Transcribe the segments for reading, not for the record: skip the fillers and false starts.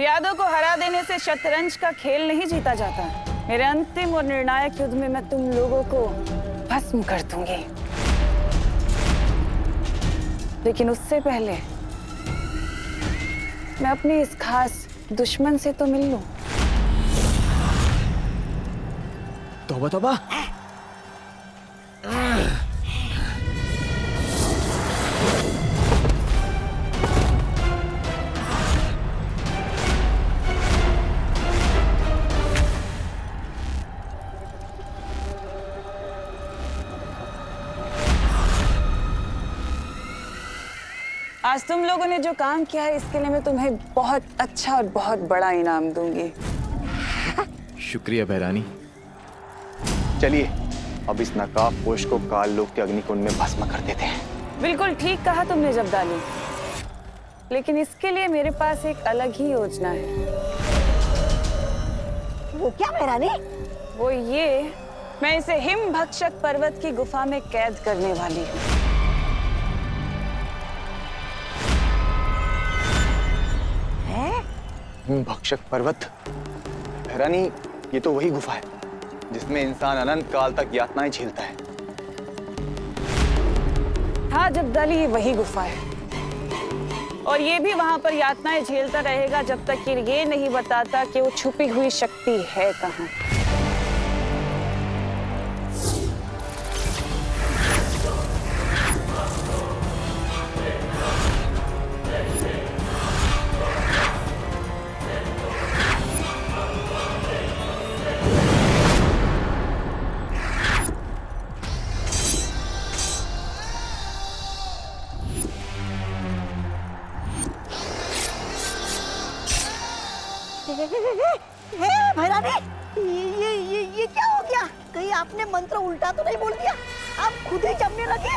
यादों को हरा देने से शतरंज का खेल नहीं जीता जाता। मेरे अंतिम और निर्णायक युद्ध में मैं तुम लोगों को भस्म कर दूंगी, लेकिन उससे पहले मैं अपने इस खास दुश्मन से तो मिल लूं। तौबा तौबा। आज तुम लोगों ने जो काम किया है इसके लिए मैं तुम्हें बहुत अच्छा और बहुत बड़ा इनाम दूंगी। शुक्रिया बहरानी। चलिए अब इस नकाबपोश को काल लोक के अग्निकुंड में भस्म कर देते हैं। बिल्कुल ठीक कहा तुमने जब्दाली, लेकिन इसके लिए मेरे पास एक अलग ही योजना है। वो क्या बहरानी? वो ये, मैं इसे हिम भक्षक पर्वत की गुफा में कैद करने वाली हूँ। भक्षक पर्वत? बहरानी, ये तो वही गुफा है जिसमें इंसान अनंत काल तक यातनाएं झेलता है। हाँ जब्दाली, ये वही गुफा है और ये भी वहां पर यातनाएं झेलता रहेगा जब तक कि ये नहीं बताता कि वो छुपी हुई शक्ति है कहाँ। बहरानी, ये क्या हो गया? कहीं आपने मंत्र उल्टा तो नहीं बोल दिया? आप खुद ही जमने लगे।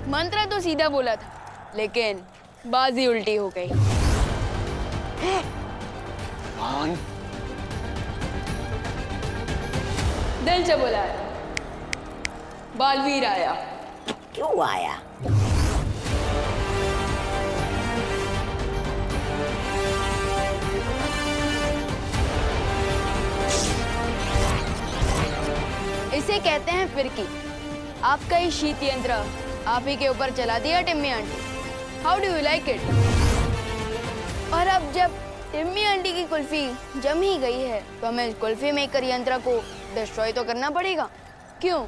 मंत्र तो सीधा बोला था, लेकिन बाजी उल्टी हो गई। कौन? दिल से बोला है, बालवीर आया। क्यों आया? इसे कहते हैं फिरकी। आपका ही शीत यंत्र आप ही के ऊपर चला दिया Timmy aunty. How do you like it? और अब जब टिम्मी आंटी की कुल्फी जम ही गई है तो हमें कुल्फी मेकर यंत्र को डिस्ट्रॉय तो करना पड़ेगा, क्यों?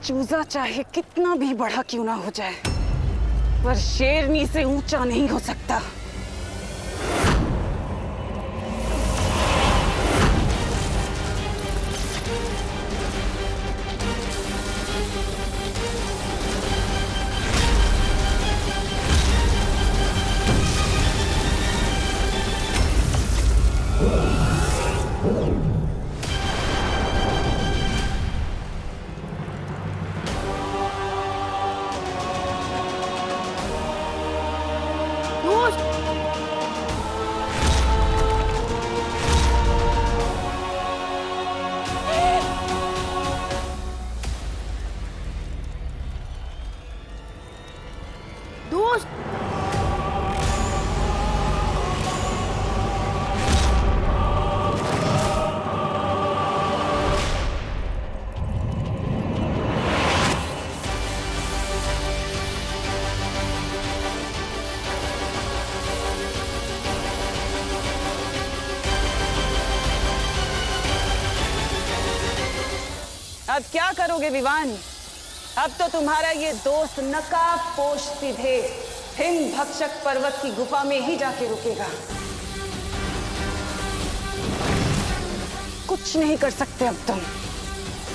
चूजा चाहे कितना भी बड़ा क्यों ना हो जाए, पर शेरनी से ऊंचा नहीं हो सकता। दोस्त। अब क्या करोगे विवान? अब तो तुम्हारा ये दोस्त नकाब पोश सीधे हिम भक्षक पर्वत की गुफा में ही जाके रुकेगा। कुछ नहीं कर सकते अब तुम।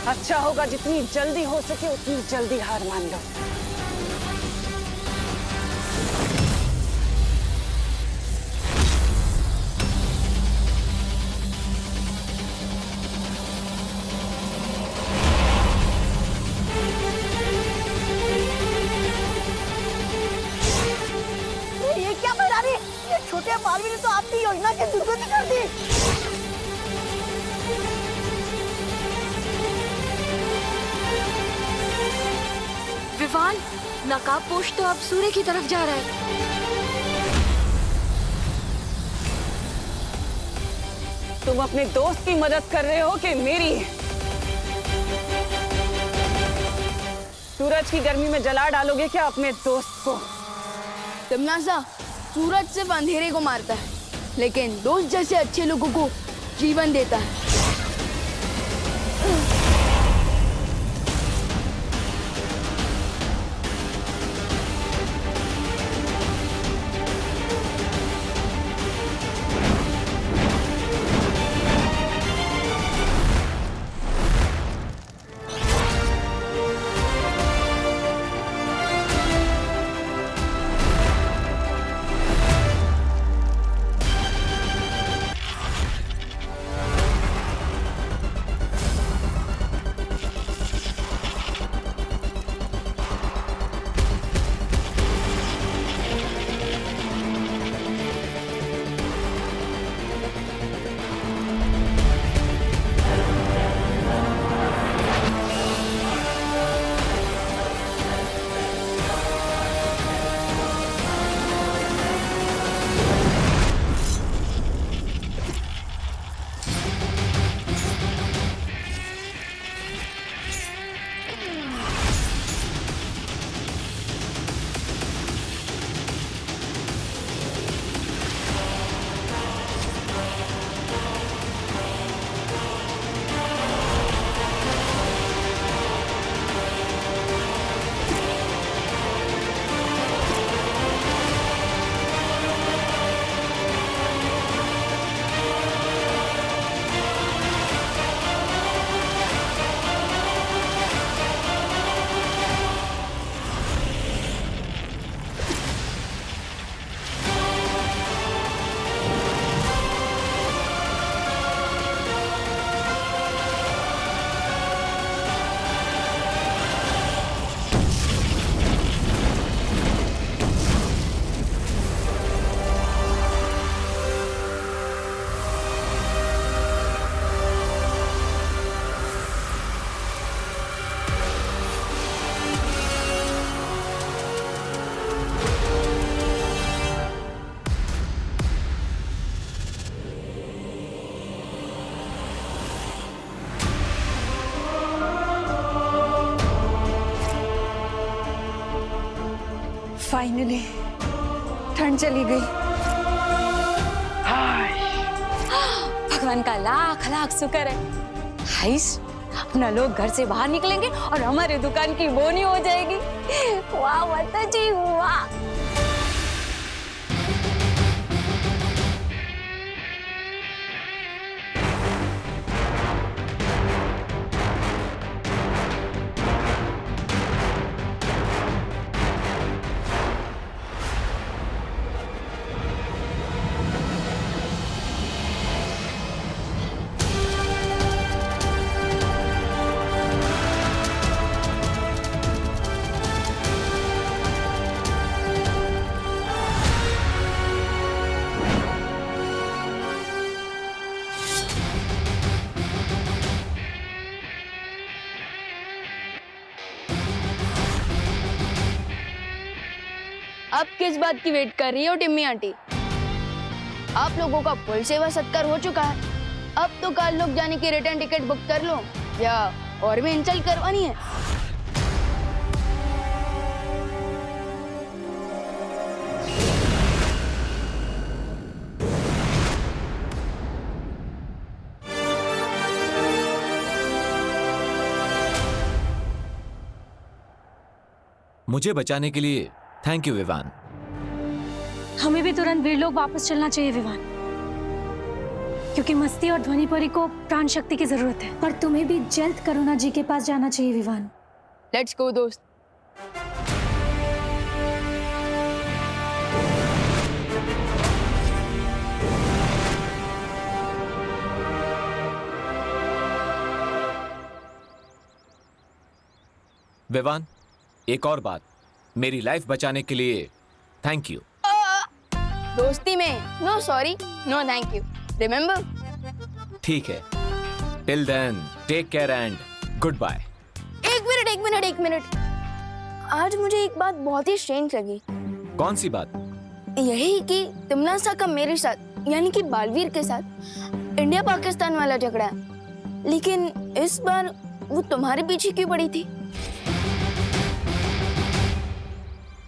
अच्छा होगा जितनी जल्दी हो सके उतनी जल्दी हार मान लो। ये क्या भैरानी, ये छोटे मालवी ने तो आपकी योजना की दुर्गति कर दी। विवान, नकाबपोश तो अब सूर्य की तरफ जा रहा है। तुम अपने दोस्त की मदद कर रहे हो कि मेरी? सूरज की गर्मी में जला डालोगे क्या अपने दोस्त को? तिमनासा, सूरज सिर्फ अंधेरे को मारता है, लेकिन दोस्त जैसे अच्छे लोगों को जीवन देता है। फाइनली ठंड चली गई। भगवान का लाख लाख शुक्र है। हाइस, अपना लोग घर से बाहर निकलेंगे और हमारे दुकान की बोनी हो जाएगी। वाह माता जी वाह। अब किस बात की वेट कर रही हो टिम्मी आंटी? आप लोगों का फुल सेवा सत्कार हो चुका है। अब तो काल लोग जाने की रिटर्न टिकट बुक कर लो, या और भी इंसल्ट करवानी है? मुझे बचाने के लिए थैंक यू विवान। हमें भी तुरंत वीरलोक वापस चलना चाहिए विवान, क्योंकि मस्ती और ध्वनि परी को प्राण शक्ति की जरूरत है। पर तुम्हें भी जल्द करुणा जी के पास जाना चाहिए विवान। लेट्स गो दोस्त। विवान, एक और बात, मेरी लाइफ बचाने के लिए थैंक यू। दोस्ती में no sorry no thank you, remember? ठीक है, till then take care and good bye. एक मिनट। आज मुझे एक बात बहुत ही स्ट्रेंज लगी। कौन सी बात? यही कि तिमनासा का मेरे साथ यानी कि बालवीर के साथ इंडिया पाकिस्तान वाला झगड़ा है, लेकिन इस बार वो तुम्हारे पीछे क्यों पड़ी थी?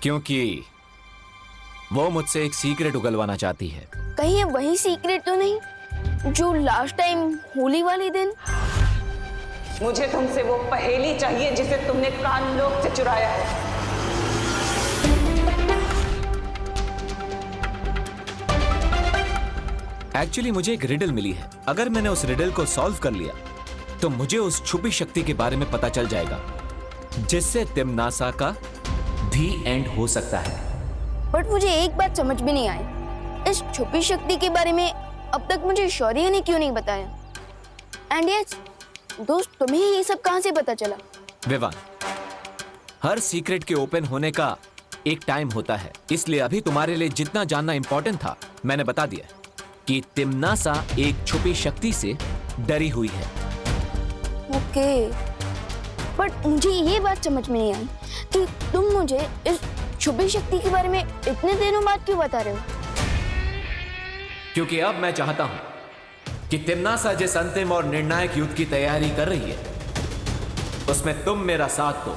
क्योंकि वो मुझसे एक सीक्रेट उगलवाना चाहती है। कहीं ये वही सीक्रेट तो नहीं जो लास्ट टाइम होली वाले दिन? मुझे तुमसे वो पहेली चाहिए जिसे तुमने कानलोक से चुराया है। एक्चुअली मुझे एक रिडल मिली है। अगर मैंने उस रिडल को सॉल्व कर लिया तो मुझे उस छुपी शक्ति के बारे में पता चल जाएगा, जिससे तिमनासा का भी एंड हो सकता है। बट मुझे एक बात समझ में नहीं आई, इस छुपी शक्ति के बारे में अब तक मुझे शौर्य ने क्यों नहीं बताया? एंड यस दोस्त, तुम्हें ये सब कहां से पता चला? विवान, हर सीक्रेट के ओपन होने का एक टाइम होता है, इसलिए अभी तुम्हारे लिए जितना जानना इंपॉर्टेंट था मैंने बता दिया कि तिमनासा एक छुपी शक्ति से डरी हुई है। ओके, बट मुझे ये बात समझ में नहीं आई कि तुम मुझे इस छुपी शक्ति के बारे में इतने दिनों बाद क्यों बता रहे हो? क्योंकि अब मैं चाहता हूं कि तिमनासा जिस अंतिम और निर्णायक युद्ध की तैयारी कर रही है उसमें तुम मेरा साथ दो।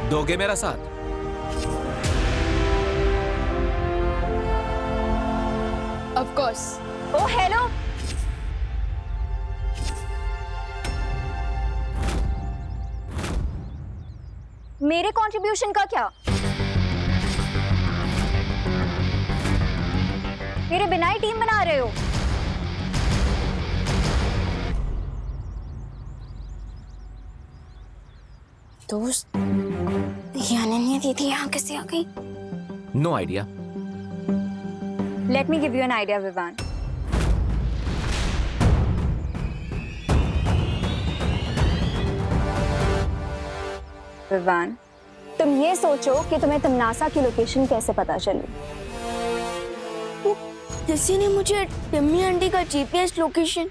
दोगे मेरा साथ? Of course. ओ हेलो, मेरे कंट्रीब्यूशन का क्या? मेरे बिना ही टीम बना रहे हो? दोस्त, ये अनन्या दीदी यहाँ कैसे आ गई? No idea. Let me give you an idea Vivaan. Vivaan, तुम ये सोचो कि तुम्हें तिमनासा की लोकेशन कैसे पता चली? किसी ने मुझे टिम्मी आंटी का जीपीएस लोकेशन।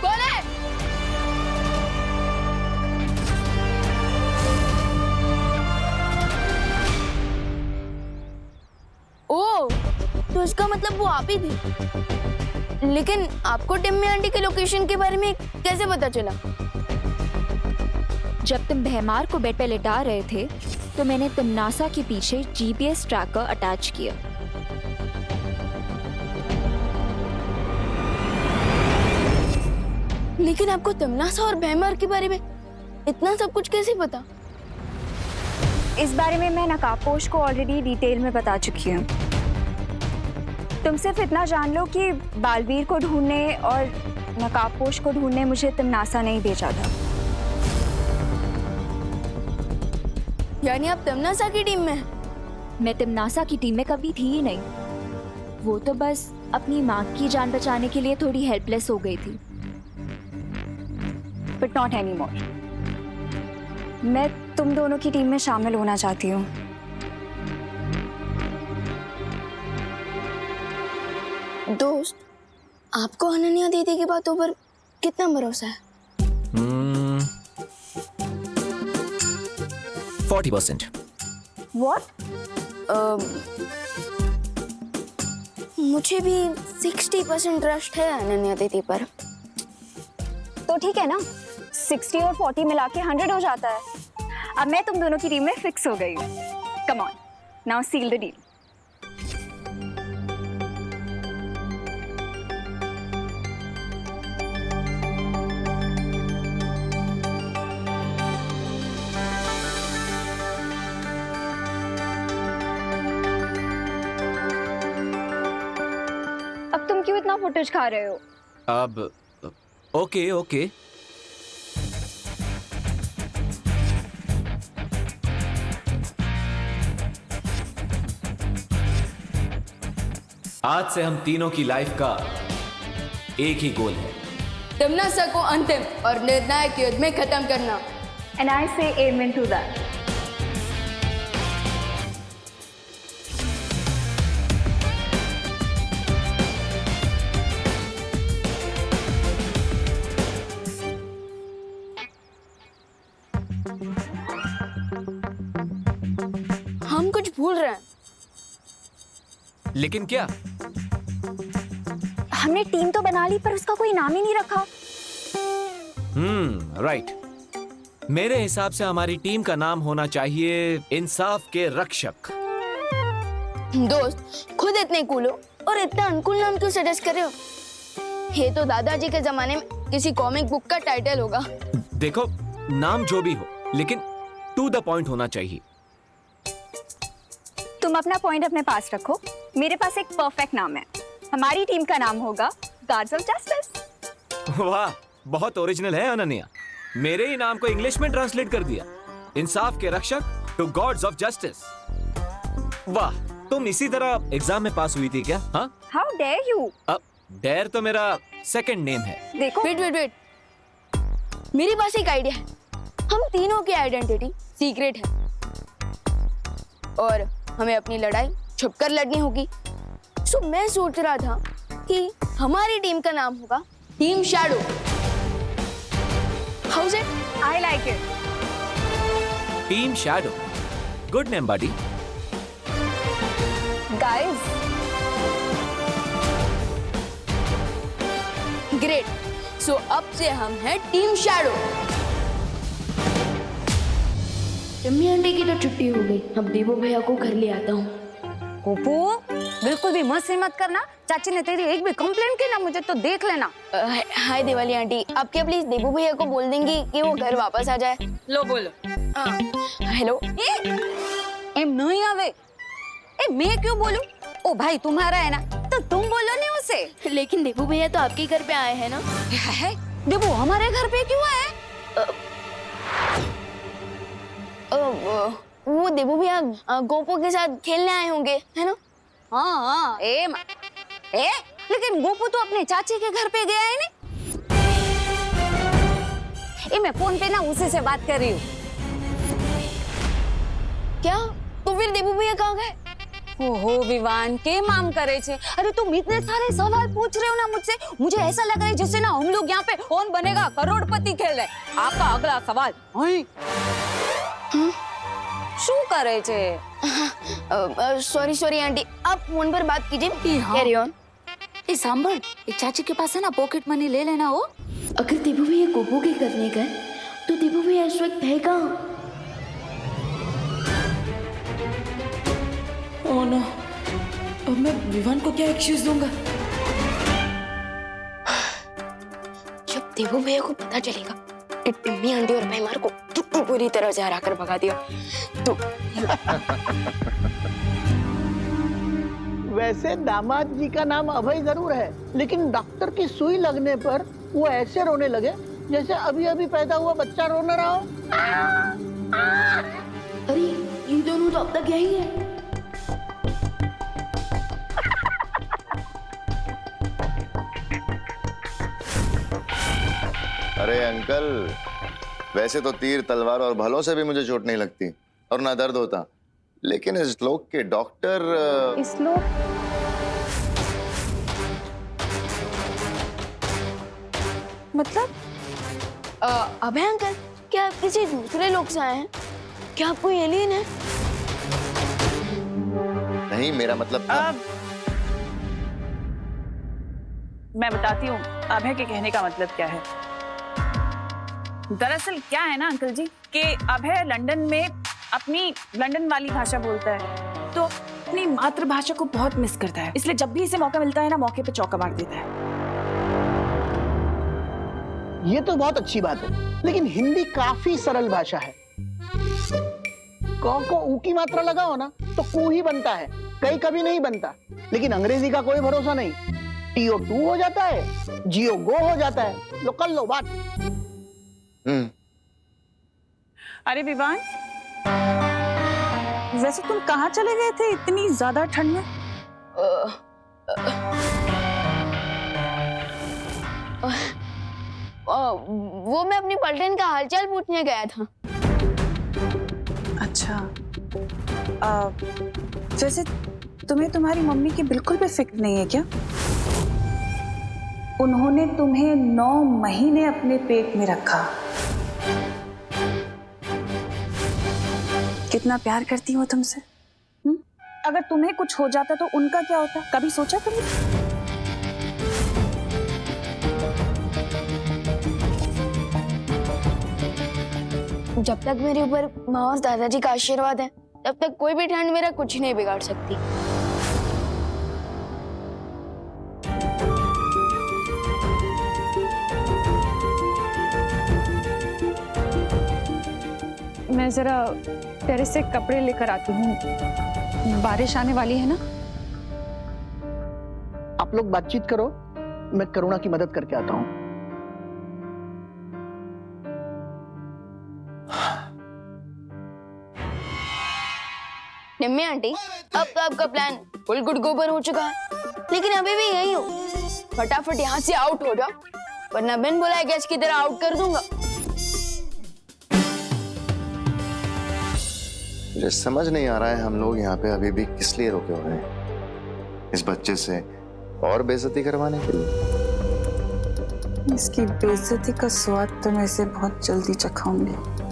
कौन है? ओ, तो इसका मतलब वो आप ही थी। लेकिन आपको टिम्मी आंटी के लोकेशन के बारे में कैसे पता चला? जब तुम भैमार को बेड पे लिटा रहे थे तो मैंने तिमनासा के पीछे जीपीएस ट्रैकर अटैच किया। लेकिन आपको तिमनासा और भैमार के बारे में इतना सब कुछ कैसे पता? इस बारे में मैं नकाबपोश को ऑलरेडी डिटेल में बता चुकी हूँ। तुम सिर्फ इतना जान लो कि बालवीर को ढूंढने और नकाबपोश को ढूंढने मुझे तिमनासा ने ही भेजा था। यानी आप तिमनासा की टीम में हैं? मैं तिमनासा की टीम में कभी थी ही नहीं। वो तो बस अपनी माँ की जान बचाने के लिए थोड़ी हेल्पलेस हो गई थी। But not any more. मैं तुम दोनों की टीम में शामिल होना चाहती हूँ। दोस्त, आपको अनन्या दीदी की बातों पर कितना भरोसा है? 40%। व्हाट? मुझे भी 60% ट्रस्ट है अनन्या दीदी पर। तो ठीक है ना, 60 और 40 मिला के 100 हो जाता है। अब मैं तुम दोनों की टीम में फिक्स हो गई हूँ। Come on, now seal the deal. अब तुम क्यों इतना फुटेज खा रहे हो? अब ओके ओके, आज से हम तीनों की लाइफ का एक ही गोल है, तिम्नासा को अंतिम और निर्णायक युद्ध में खत्म करना। And I say amen to that. हम कुछ भूल रहे हैं। लेकिन क्या? हमने टीम तो बना ली पर उसका कोई नाम ही नहीं रखा। राइट। मेरे हिसाब से हमारी टीम का नाम होना चाहिए इंसाफ के रक्षक। दोस्त, खुद इतने कूल हो और इतना अनकूल नाम क्यों सजेस्ट कर रहे हो? ये तो दादाजी के जमाने में किसी कॉमिक बुक का टाइटल होगा। देखो, नाम जो भी हो, लेकिन टू द पॉइंट होना चाहिए। तुम अपना पॉइंट अपने पास रखो। मेरे पास एक परफेक्ट नाम है। हमारी टीम का नाम होगा गार्ड्स ऑफ जस्टिस। वाह, बहुत ओरिजिनल है अनन्या। मेरे ही नाम को इंग्लिश में ट्रांसलेट कर दिया, इंसाफ के रक्षक टू गॉड्स ऑफ जस्टिस। वाह, तुम इसी तरह एग्जाम में पास हुई थी क्या? हाँ, हाउ डेयर यू? डेयर तो मेरा सेकंड नेम है। देखो, वेट वेट वेट, मेरे पास एक आइडिया है। हम तीनों की आइडेंटिटी सीक्रेट है और हमें अपनी लड़ाई छुपकर लड़नी होगी। सो मैं सोच रहा था कि हमारी टीम का नाम होगा team shadow. How is it? I like it. Team shadow, good name buddy. Guys, great. So अब से हम हैं टीम शैडो। टिम्मी आंटी की तो छुट्टी हो गई। अब देवो भैया को घर ले आता हूँ। गोपू, बिल्कुल भी मस्ती मत करना। चाची ने तेरी एक भी कंप्लेंट की ना, मुझे तो देख लेना। हाय दिवाली आंटी, आप क्या प्लीज देवो भैया को बोल देंगी कि वो घर वापस आ जाए? लो बोलो। हेलो। एम नहीं आवे। ए, मैं क्यों बोलूं? ओ भाई तुम्हारा है ना, तो तुम बोलो नहीं उसे। लेकिन देवो भैया तो आपके घर पे आए हैं ना? है? देवो हमारे घर पे क्यों आए? वो देवो भैया गोपो के साथ खेलने आए होंगे, है ना? हाँ, लेकिन गोपू तो अपने चाची के घर पे गया है नहीं। मैं फोन पे ना उसी से बात कर रही हूँ। क्या? तो फिर देवो भैया कहाँ गए? ओहो विवान, के माम करे छे? अरे तुम इतने सारे सवाल पूछ रहे हो ना मुझसे, मुझे ऐसा लग रहा है जैसे ना हम लोग यहाँ पे कौन बनेगा करोड़पति खेल रहे। आपका अगला सवाल। શું કરે છે? सॉरी आंटी, आप फोन पर बात कीजिए। Carry on. ए सांभर, एक चाची के पास है ना पॉकेट मनी ले लेना हो। अगर देवो भैया गोपो के करने गए तो देवो भैया इस वक्त है कहाँ? ओह नो, अब मैं विवान को क्या एक्सक्यूज दूंगा? जब देवो भैया को पता चलेगा कि टिम्मी आंटी और भैमार को पूरी तरह से हरा कर भगा दिया तो वैसे दामाद जी का नाम अभय जरूर है, लेकिन डॉक्टर की सुई लगने पर वो ऐसे रोने लगे जैसे अभी अभी पैदा हुआ बच्चा रोने रहा हो। अरे ये दोनों तो अब तक यही है। अरे अंकल, वैसे तो तीर तलवार और भलों से भी मुझे चोट नहीं लगती और ना दर्द होता, लेकिन इस लोग के डॉक्टर। इस लोग मतलब? अभय अंकल, क्या आप किसी दूसरे लोग से आए हैं? क्या आप कोई एलियन है? नहीं, मेरा मतलब था। मैं बताती हूँ अभय के कहने का मतलब क्या है। दरअसल क्या है ना अंकल जी कि अभय लंदन में अपनी लंदन वाली भाषा बोलता है, तो अपनी मातृभाषा को बहुत मिस करता है, इसलिए जब भी इसे मौका मिलता है ना, मौके पे चौका मार देता है। ये तो बहुत अच्छी बात है, लेकिन हिंदी काफी सरल भाषा है। क को ऊ की मात्रा लगाओ ना तो कू ही बनता है, कई कभी नहीं बनता। लेकिन अंग्रेजी का कोई भरोसा नहीं, टीओ टू हो जाता है, जियो गो हो जाता है। लो कर लो बात। अरे विवान, वैसे तुम कहाँ चले गए थे इतनी ज्यादा ठंड में? वो मैं अपनी पलटन का हालचाल पूछने गया था। अच्छा, वैसे तुम्हें तुम्हारी मम्मी की बिल्कुल भी फिक्र नहीं है क्या? उन्होंने तुम्हें 9 महीने अपने पेट में रखा। कितना प्यार करती हो तुमसे। अगर तुम्हें कुछ हो जाता तो उनका क्या होता, कभी सोचा तुमने? जब तक मेरे ऊपर माँ और दादाजी का आशीर्वाद है, तब तक कोई भी ठंड मेरा कुछ नहीं बिगाड़ सकती। मैं जरा टेरेस से कपड़े लेकर आती हूँ, बारिश आने वाली है ना। आप लोग बातचीत करो, मैं करुणा की मदद करके आता हूँ। निम्मी आंटी, अब तो आपका प्लान फुल गुड गोबर हो चुका है, लेकिन अभी भी यही हो। फटाफट यहाँ से आउट हो जाओ, वरना बिन बुलाए गेस्ट की तरह आउट कर दूंगा। मुझे समझ नहीं आ रहा है हम लोग यहाँ पे अभी भी किस लिए रुके हुए हैं। इस बच्चे से और बेइज्जती करवाने के लिए? इसकी बेइज्जती का स्वाद तो मैं इसे बहुत जल्दी चखाऊंगी।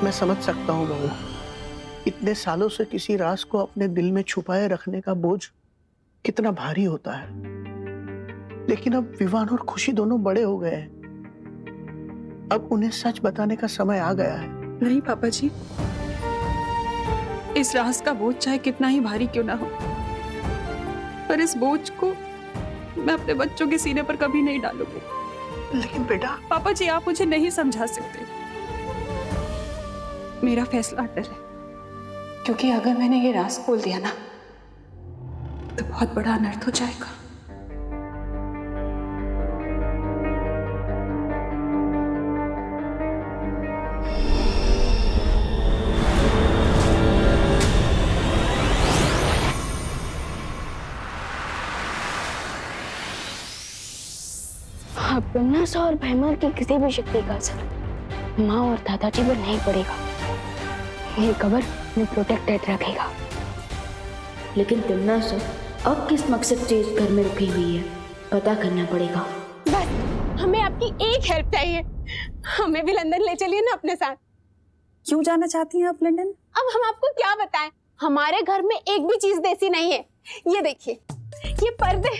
मैं समझ सकता हूँ बहू, इतने सालों से किसी राज को अपने दिल में छुपाए रखने का बोझ कितना भारी होता है। लेकिन अब विवान और खुशी दोनों बड़े हो गए हैं, अब उन्हें सच बताने का समय आ गया है। नहीं पापा जी, इस राज का बोझ चाहे कितना ही भारी क्यों ना हो, पर इस बोझ को मैं अपने बच्चों के सीने पर कभी नहीं डालूंगी। लेकिन बेटा। पापा जी, आप मुझे नहीं समझा सकते। मेरा फैसला अटल है, क्योंकि अगर मैंने ये राज खोल दिया ना, तो बहुत बड़ा अनर्थ हो जाएगा। तिम्नासा और भैमर की किसी भी शक्ति का असर माँ और दादाजी पर नहीं पड़ेगा। ये कवर में प्रोटेक्टेड रखेगा। लेकिन तिम्नासा अब किस मकसद से इस घर में रुकी हुई है? पता करना पड़ेगा। बस हमें आपकी एक हेल्प चाहिए, हमें भी लंदन ले चलिए ना अपने साथ। क्यों जाना चाहती हैं आप लंदन? अब हम आपको क्या बताएं, हमारे घर में एक भी चीज देसी नहीं है। ये देखिए, ये पर्दे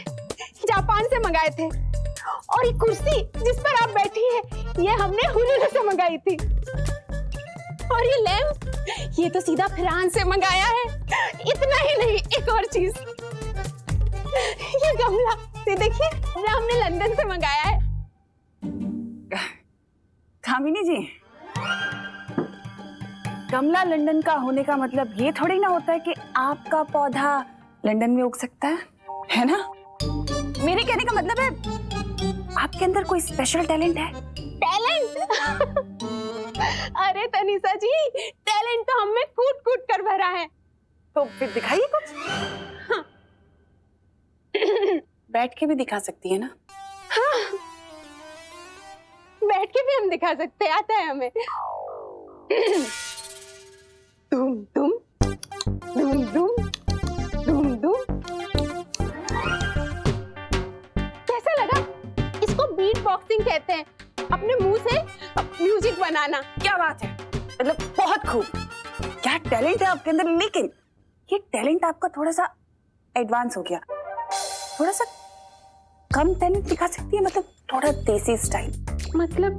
जापान से मंगाए थे, और ये कुर्सी जिस पर आप बैठी हैं ये हमने हुलूलू से मंगाई थी, और ये लैम्प ये तो सीधा फ्रांस से मंगाया है। इतना ही नहीं, एक और चीज, ये गमला ये देखिए, ये हमने लंदन से मंगाया है। कामिनी जी, गमला लंदन का होने का मतलब ये थोड़ी ना होता है कि आपका पौधा लंदन में उग सकता है ना? मेरे कहने का मतलब है आपके अंदर कोई स्पेशल टैलेंट है। टैलेंट? अरे तनिषा जी, टैलेंट तो हमें कूट कूट कर भरा है। तो फिर दिखाइए कुछ। हाँ। बैठ के भी दिखा सकती है ना? हाँ, बैठ के भी हम दिखा सकते हैं, आता है हमें। धूम धूम धूम धूम धूम धूम। कैसा लगा? इसको बीट बॉक्सिंग कहते हैं, अपने मुंह से म्यूजिक बनाना। क्या बात है, मतलब बहुत खूब, क्या टैलेंट है आपके अंदर। लेकिन ये टैलेंट आपका थोड़ा सा एडवांस हो गया, थोड़ा सा कम टैलेंट दिखा सकती है, मतलब थोड़ा देसी स्टाइल। मतलब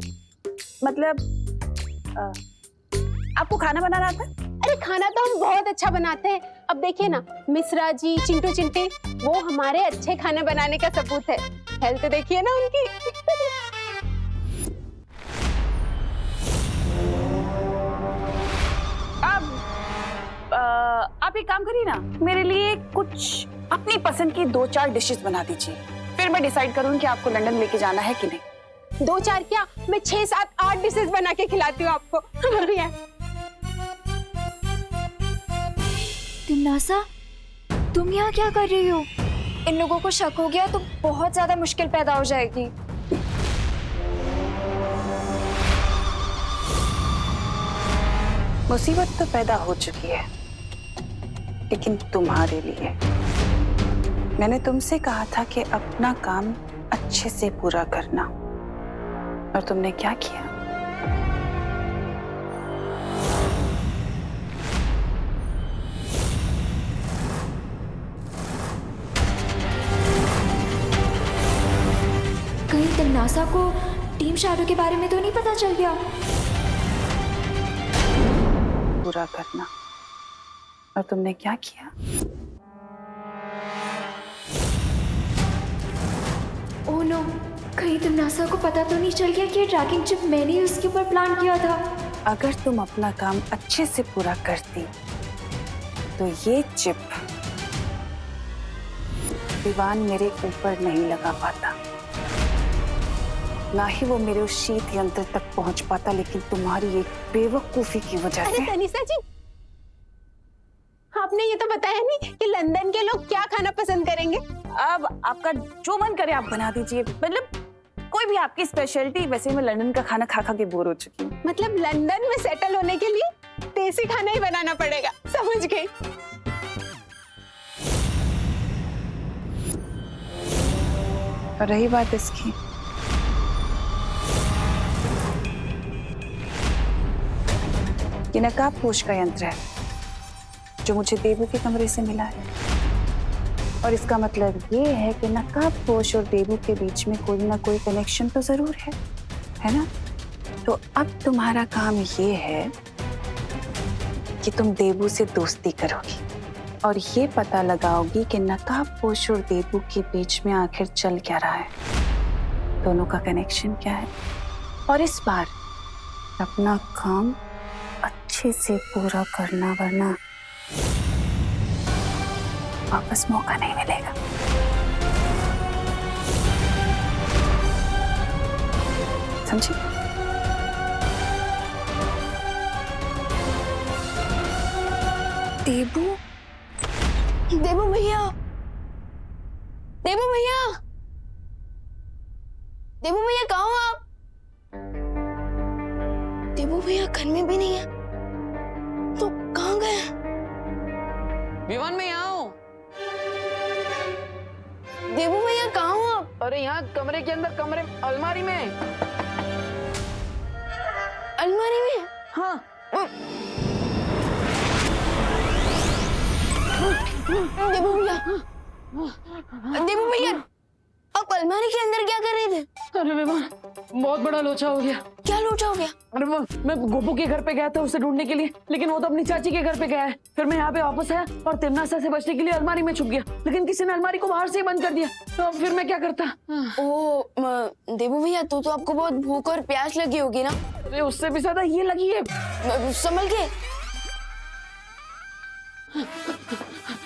आपको खाना बनाना आता है? अरे खाना तो हम बहुत अच्छा बनाते हैं। अब देखिए ना, मिश्रा जी, चिंटू चिंटी, वो हमारे अच्छे खाने बनाने का सबूत है। हेल्थ देखिए ना उनकी। आप एक काम करिए ना, मेरे लिए कुछ अपनी पसंद की 2-4 डिशेस बना दीजिए, फिर मैं डिसाइड करूँ कि आपको लंदन लेके जाना है कि नहीं। 2-4 क्या, मैं 6, 7, 8 डिशेस बना के खिलाती हूँ आपको। बढ़िया। तिम्नासा, तुम यहाँ क्या कर रही हो? इन लोगों को शक हो गया तो बहुत ज्यादा मुश्किल पैदा हो जाएगी। मुसीबत तो पैदा हो चुकी है, लेकिन तुम्हारे लिए। मैंने तुमसे कहा था कि अपना काम अच्छे से पूरा करना, और तुमने क्या किया? कहीं तिम्नासा को टीम शैडो के बारे में तो नहीं पता चल गया? पूरा करना, और तुमने क्या किया? ओह नो, कहीं तिम्नासा को पता तो नहीं चल गया कि ये ट्रैकिंग चिप मैंने ही उसके ऊपर प्लान किया था? अगर तुम अपना काम अच्छे से पूरा करती तो ये चिप दीवान मेरे ऊपर नहीं लगा पाता, ना ही वो मेरे उस शीत यंत्र तक पहुंच पाता, लेकिन तुम्हारी एक बेवकूफी की वजह से। अरे तनिषा जी, आपने ये तो बताया नहीं कि लंदन के लोग क्या खाना पसंद करेंगे। अब आपका जो मन करे आप बना दीजिए, मतलब कोई भी आपकी स्पेशलिटी। वैसे मैं लंदन का खाना खा खा के बोर हो चुकी हूँ। मतलब लंदन में सेटल होने के लिए देसी खाना ही बनाना पड़ेगा, समझ गई। और रही बात इसकी, ये नकाबपोश का यंत्र है जो मुझे देबू के कमरे से मिला है, और इसका मतलब ये है कि नकाबपोश और देबू के बीच में कोई ना कोई कनेक्शन तो जरूर है ना? तो अब तुम्हारा काम ये है कि तुम देबू से दोस्ती करोगी और ये पता लगाओगी कि नकाबपोश और देबू के बीच में आखिर चल क्या रहा है, दोनों का कनेक्शन क्या है, और इस बार अपना काम अच्छे से पूरा करना, वरना वापस मौका नहीं मिलेगा। समझी? देबू, देबू भैया, देबू भैया, देबू भैया कहाँ हो आप? देबू भैया घर में भी नहीं है, तो कहाँ गए? विमान में आओ। देबू भैया कहाँ हो आप? अरे यहाँ कमरे के अंदर, कमरे अलमारी में। अलमारी में? हाँ। देबू भैया, देबू भैया, आप अलमारी के अंदर क्या कर रहे थे? अरे विवान, बहुत बड़ा लोचा हो गया। क्या लोचा हो गया? अरे मैं गोपू के घर पे गया था उसे ढूंढने के लिए, लेकिन वो तो अपनी चाची के घर पे गया है। फिर मैं यहाँ पे वापस आया और तिमनासा से बचने के लिए अलमारी में छुप गया, लेकिन किसी ने अलमारी को बाहर से ही बंद कर दिया। तो अब फिर मैं क्या करता? ओ देबू भैया, तो आपको बहुत भूख और प्यास लगी होगी ना? अरे उससे भी ज्यादा ये लगी है। संभल के।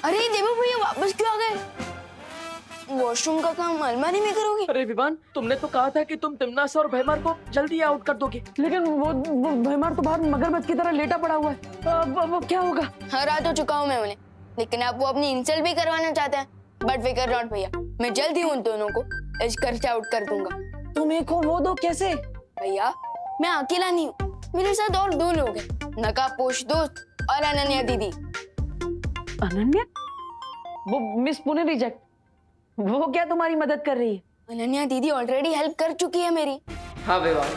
अरे देबू भैया वापस क्यों आ गए? वॉशरूम का काम अलमारी में करोगे? अरे विवान, तुमने तो कहा था कि तुम तिमनासा और भैमार को जल्दी आउट कर दोगे, लेकिन वो भैमार तो बाहर मगरमच्छ की तरह लेटा पड़ा हुआ है। अब क्या होगा? हरा तो चुका हूँ मैं उन्हें, लेकिन आप वो अपनी इंसल्ट भी करवाना चाहते हैं। बट फिकर नॉट भैया, मैं जल्द ही उन दोनों को इस घर से आउट कर दूंगा। तुम एक हो वो दो कैसे? भैया मैं अकेला नहीं हूँ, मेरे साथ और 2 लोग हैं, नकाबपोश दोस्त और अनन्या दीदी। अनन्या? वो मिस पुणे रिजेक्ट, वो क्या तुम्हारी मदद कर रही है? अनन्या दीदी ऑलरेडी हेल्प कर चुकी है मेरी। हाँ विवान,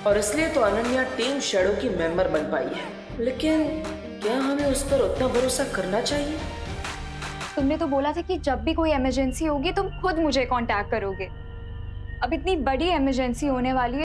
और इसलिए तो अनन्या टीम शैडो की मेंबर बन पाई है। लेकिन क्या हमें उस पर उतना भरोसा करना चाहिए? तुमने तो बोला था कि जब भी कोई इमरजेंसी होगी तुम खुद मुझे कांटेक्ट करोगे। अब इतनी बड़ी इमरजेंसी होने वाली है